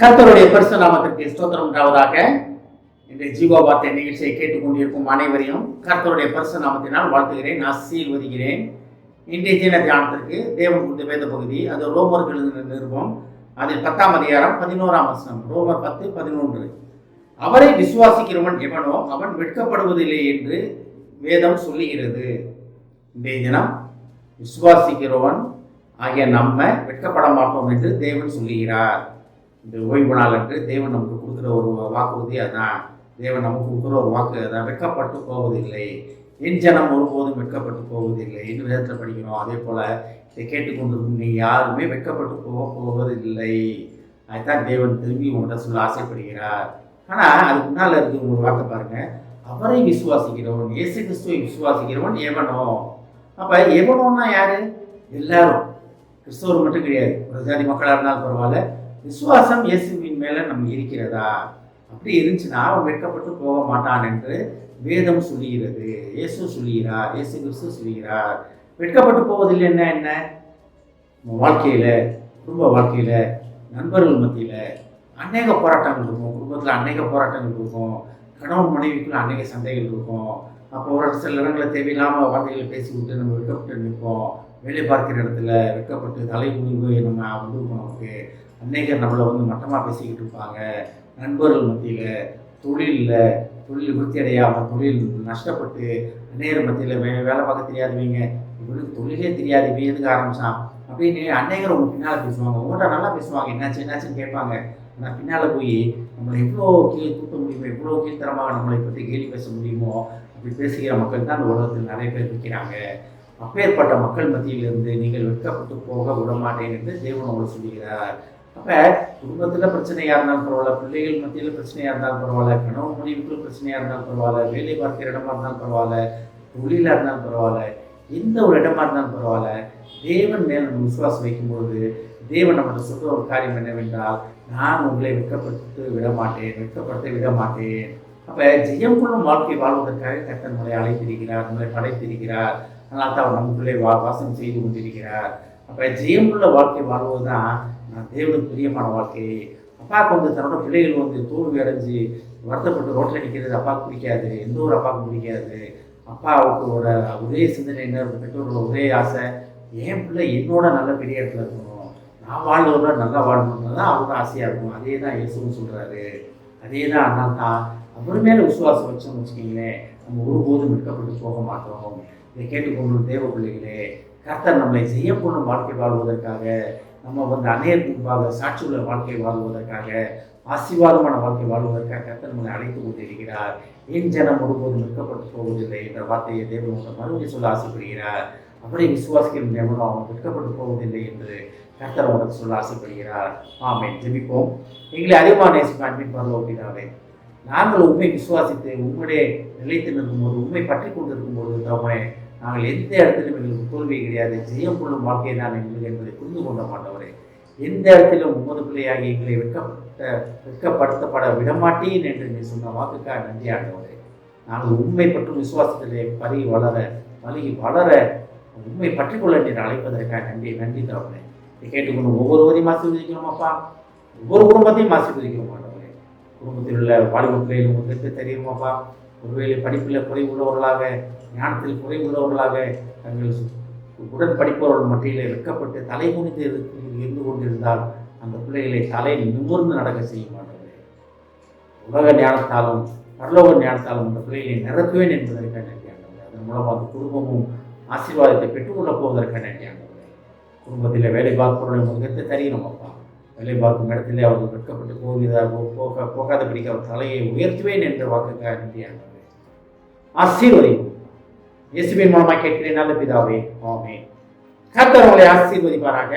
கர்த்தருடைய பரிசுத்த நாமத்திற்கு ஸ்தோத்திரம் உண்டாவதாக. இன்றைய ஜீவ வார்த்தை நிகழ்ச்சியை கேட்டுக்கொண்டிருக்கும் அனைவரையும் கர்த்தருடைய பரிசுத்த நாமத்தினால் வாழ்த்துகிறேன், ஆசீர்வதிக்கிறேன். இன்றைய தின தியானத்திற்கு தேவன் கொடுத்த வேத பகுதி, அது ரோமர்கள் நிருபம், அதில் 10ஆம் அதிகாரம் 11ஆம் வசனம். ரோமர் 10:11. அவரை விசுவாசிக்கிறவன் எவனோ அவன் வெட்கப்படுவதில்லை என்று வேதம் சொல்லுகிறது. இன்றைய தினம் விசுவாசிக்கிறவன் ஆகிய நம்ம வெட்கப்பட மாட்டோம் என்று தேவன் சொல்லுகிறார். இந்த ஓய்வு நாள் என்று தேவன் நமக்கு கொடுக்குற ஒரு வாக்குறுதி அதான். தேவன் நமக்கு கொடுக்குற ஒரு வாக்கு அதான், வெட்கப்பட்டு போவதில்லை, என் ஜனம் ஒருபோதும் வெட்கப்பட்டு போவதில்லை என்று வேதத்தில் படிக்கிறோம். அதே போல் இதை கேட்டுக்கொண்டிருக்கும் நீ யாருமே வெட்கப்பட்டு போவதில்லை. அதுதான் தேவன் திரும்பி உங்கள்கிட்ட சொல்ல ஆசைப்படுகிறார். ஆனால் அதுக்கு முன்னால் இருக்கிற ஒரு வார்த்தை பாருங்கள், அவரை விசுவாசிக்கிறவன், இயேசு கிறிஸ்துவை விசுவாசிக்கிறவன் எவனோ. அப்போ எவனோன்னா யார்? எல்லாரும், கிறிஸ்தவர் மட்டும் கிடையாது. ஒரு ஜாதி மக்களாக இருந்தாலும் பரவாயில்ல, விசுவாசம் இயேசுவின் மேலே நம்ம இருக்கிறதா? அப்படி இருந்துச்சுன்னா அவன் வெட்கப்பட்டு போக மாட்டான் என்று வேதம் சொல்லுகிறது. இயேசு சொல்லுகிறார், இயேசு கிறிஸ்து சொல்லுகிறார். வெட்கப்பட்டு போவதில்லைன்னா என்ன? வாழ்க்கையில், குடும்ப வாழ்க்கையில், நண்பர்கள் மத்தியில் அநேக போராட்டங்கள் இருக்கும், குடும்பத்தில் அநேக போராட்டங்கள் இருக்கும், கணவன் மனைவிக்குள்ள அநேக சண்டைகள் இருக்கும். அப்போ ஒரு சில இடங்களில் தேவையில்லாமல் வார்த்தைகளை பேசி விட்டு நம்ம வெட்கப்பட்டு நிற்போம். வேலை பார்க்கிற இடத்துல வெட்கப்பட்டு தலை குனிவு நம்ம வந்துருக்கோம். நமக்கு அநேகர் நம்மளை மட்டமாக பேசிக்கிட்டு இருப்பாங்க. நண்பர்கள் மத்தியில், தொழில் விருத்தி அடையாமல், தொழில் நஷ்டப்பட்டு அநேகர் மத்தியில் வேலை பார்க்க தெரியாதவங்க, இவனுக்கு தொழிலே தெரியாது, இவன் எதுக்கு ஆரம்பிச்சான் அப்படின்னு அநேகர் உங்கள் பின்னால் பேசுவாங்க. உங்கள்கிட்ட நல்லா பேசுவாங்க, என்னாச்சுன்னு கேட்பாங்க. ஆனால் பின்னால் போய் நம்மளை எவ்வளோ தூக்க முடியுமோ, எவ்வளோ கீழ்த்தரமாக நம்மளை பற்றி கேலி பேச முடியுமோ அப்படி பேசுகிற மக்கள் தான் இந்த உலகத்தில் நிறைய பேர் இருக்கிறாங்க. அப்பேற்பட்ட மக்கள் மத்தியிலிருந்து நீங்கள் வெட்கப்பட்டு போக விட மாட்டேன் என்று தேவன் அவர்கள் சொல்லுகிறார். அப்போ குடும்பத்தில் பிரச்சனையாக இருந்தாலும் பரவாயில்ல, பிள்ளைகள் மத்தியில் பிரச்சனையாக இருந்தாலும் பரவாயில்ல, கணவன் மனைவிக்குள் பிரச்சனையாக இருந்தாலும் பரவாயில்ல, வேலை பார்க்கிற இடமா இருந்தாலும் பரவாயில்ல, தொழிலாக இருந்தாலும் பரவாயில்ல, எந்த ஒரு இடமா இருந்தாலும் பரவாயில்ல, தேவன் மேல் நம்ம விசுவாசம் வைக்கும்போது தேவன் நம்மளை சொல்கிற ஒரு காரியம் என்னவென்றால், நான் உங்களை வெட்கப்படுத்த விட மாட்டேன். அப்போ ஜெயம் கொள்ளும் வாழ்க்கை வாழ்வதற்காக கர்த்தர் நம்மளை அழைத்திருக்கிறார், நம்மளை படைத்திருக்கிறார். அதனால் தான் அவர் நமக்குள்ளே வாசம் செய்து கொண்டிருக்கிறார். அப்போ ஜெயமுள்ள வாழ்க்கை வாழ்வது தான் நான் தேவனுக்கு பிரியமான வாழ்க்கை. அப்பாவுக்கு தன்னோட பிள்ளைகள் தோல்வி அடைஞ்சு வருத்தப்பட்டு ரோட்டில் நிற்கிறது அப்பாவுக்கு பிடிக்காது, எந்த ஒரு அப்பாவுக்கும் பிடிக்காது. அப்பாவுக்கு ஒரே சிந்தனை என்ன, பெற்றோரோட ஒரே ஆசை, என் பிள்ளை என்னோட நல்ல பெரிய இடத்துல இருக்கணும், நான் வாழ்வதோட நல்லா வாழணும்னு தான் அவரோட ஆசையாக இருக்கும். அதே தான் இயேசுன்னு சொல்கிறாரு. அதே தான் அதனால் தான் அவர் மேலே விசுவாசம் வச்சோம்னு வச்சுக்கிங்களேன், நம்ம ஒருபோதும் வெட்கப்பட்டு போக மாட்டோம். இதை கேட்டுக்கொண்டு தேவ பிள்ளைகளே, கர்த்தர் நம்மளை செய்யப்படும் வாழ்க்கை வாழ்வதற்காக, நம்ம அநேகருக்கு முன்பாக சாட்சியுள்ள வாழ்க்கை வாழ்வதற்காக, ஆசீர்வாதமான வாழ்க்கை வாழ்வதற்காக கர்த்தர் நம்மளை அழைத்து கொண்டிருக்கிறார். என் ஜனம் ஒருபோதும் வெட்கப்பட்டு போவதில்லை என்ற வார்த்தையை தேவன் மறுபடியும் சொல்ல ஆசைப்படுகிறார். அவரை விசுவாசிக்கிற தேவனும் அவன் வெட்கப்பட்டு போவதில்லை என்று கர்த்தர் உங்களுக்கு சொல்ல ஆசைப்படுகிறார். ஆமென். ஜெபிப்போம். எங்களை அதிகமான நேசிக்கும் அன்பின் பரலோக பிதாவே, நாங்கள் உண்மை விசுவாசித்து உண்மையே நிலைத்து நிற்கும்போது, உண்மை பற்றி கொண்டு இருக்கும்போது தவறே நாங்கள் எந்த இடத்திலும் எங்களுக்கு தோல்வி கிடையாது, ஜெயம் கொள்ளும் வாழ்க்கை தான் எங்களுக்கு என்பதை புரிந்து கொண்ட மாட்டவரே, எந்த இடத்திலும் உமது பிள்ளையாகி எங்களை வெட்கப்படுத்தப்பட விடமாட்டேன் என்று நீ சொன்ன வாக்குக்காக நன்றி ஆண்டவரே. நாங்கள் உண்மை பற்றும் விசுவாசத்திலே பருகி வளர உண்மை பற்றிக்கொள்ள நீர் அழைப்பதற்காக நன்றி தவறே. இதை கேட்டுக்கொண்டு ஒவ்வொருவரையும் ஆசீர்வதிக்கிறோம் அப்பா, ஒவ்வொரு குடும்பத்தையும் ஆசீர்வதிக்கிறோம் ஆண்டவரே. குடும்பத்தில் உள்ள வாலிப பிள்ளைகள் உங்களுக்கு தெரியுமாப்பா, ஒருவேளை படிப்பில் குறைவுள்ளவர்களாக, ஞானத்தில் குறைவுள்ளவர்களாக, தங்கள் உடன் படிப்பவர்கள் மத்தியில் வெட்கப்பட்டு தலை குனிந்து இருந்து கொண்டிருந்தால் அந்த பிள்ளைகளை தலை நிமிர்ந்து நடக்க செய்ய மாட்டார்கள். உலக ஞானத்தாலும் பரலோக ஞானத்தாலும் அந்த பிள்ளைகளை நிரப்புவேன் என்பதற்காக நன்றியானவர்கள். அதன் மூலமாக அந்த குடும்பமும் ஆசீர்வாதத்தை பெற்றுக்கொள்ளப் போவதற்காக நன்றியானவர்கள். குடும்பத்தில் வேலை பார்ப்பவர்களை முகத்தை தெரியணும் அப்பா, வேலை பார்க்கும் இடத்திலே அவர்கள் வெட்கப்பட்டு போகாதபடிக்கு அவர் தலையை உயர்த்துவேன் என்ற வாக்குக்காக நன்றியானவர்கள். ஆசீர்வதிக்கும் இயேசுவின் மூலமாக கேட்கிறேன் நல்ல பிதாவே, ஆமென். கர்த்தர் உங்களை ஆசீர்வதிப்பாராக.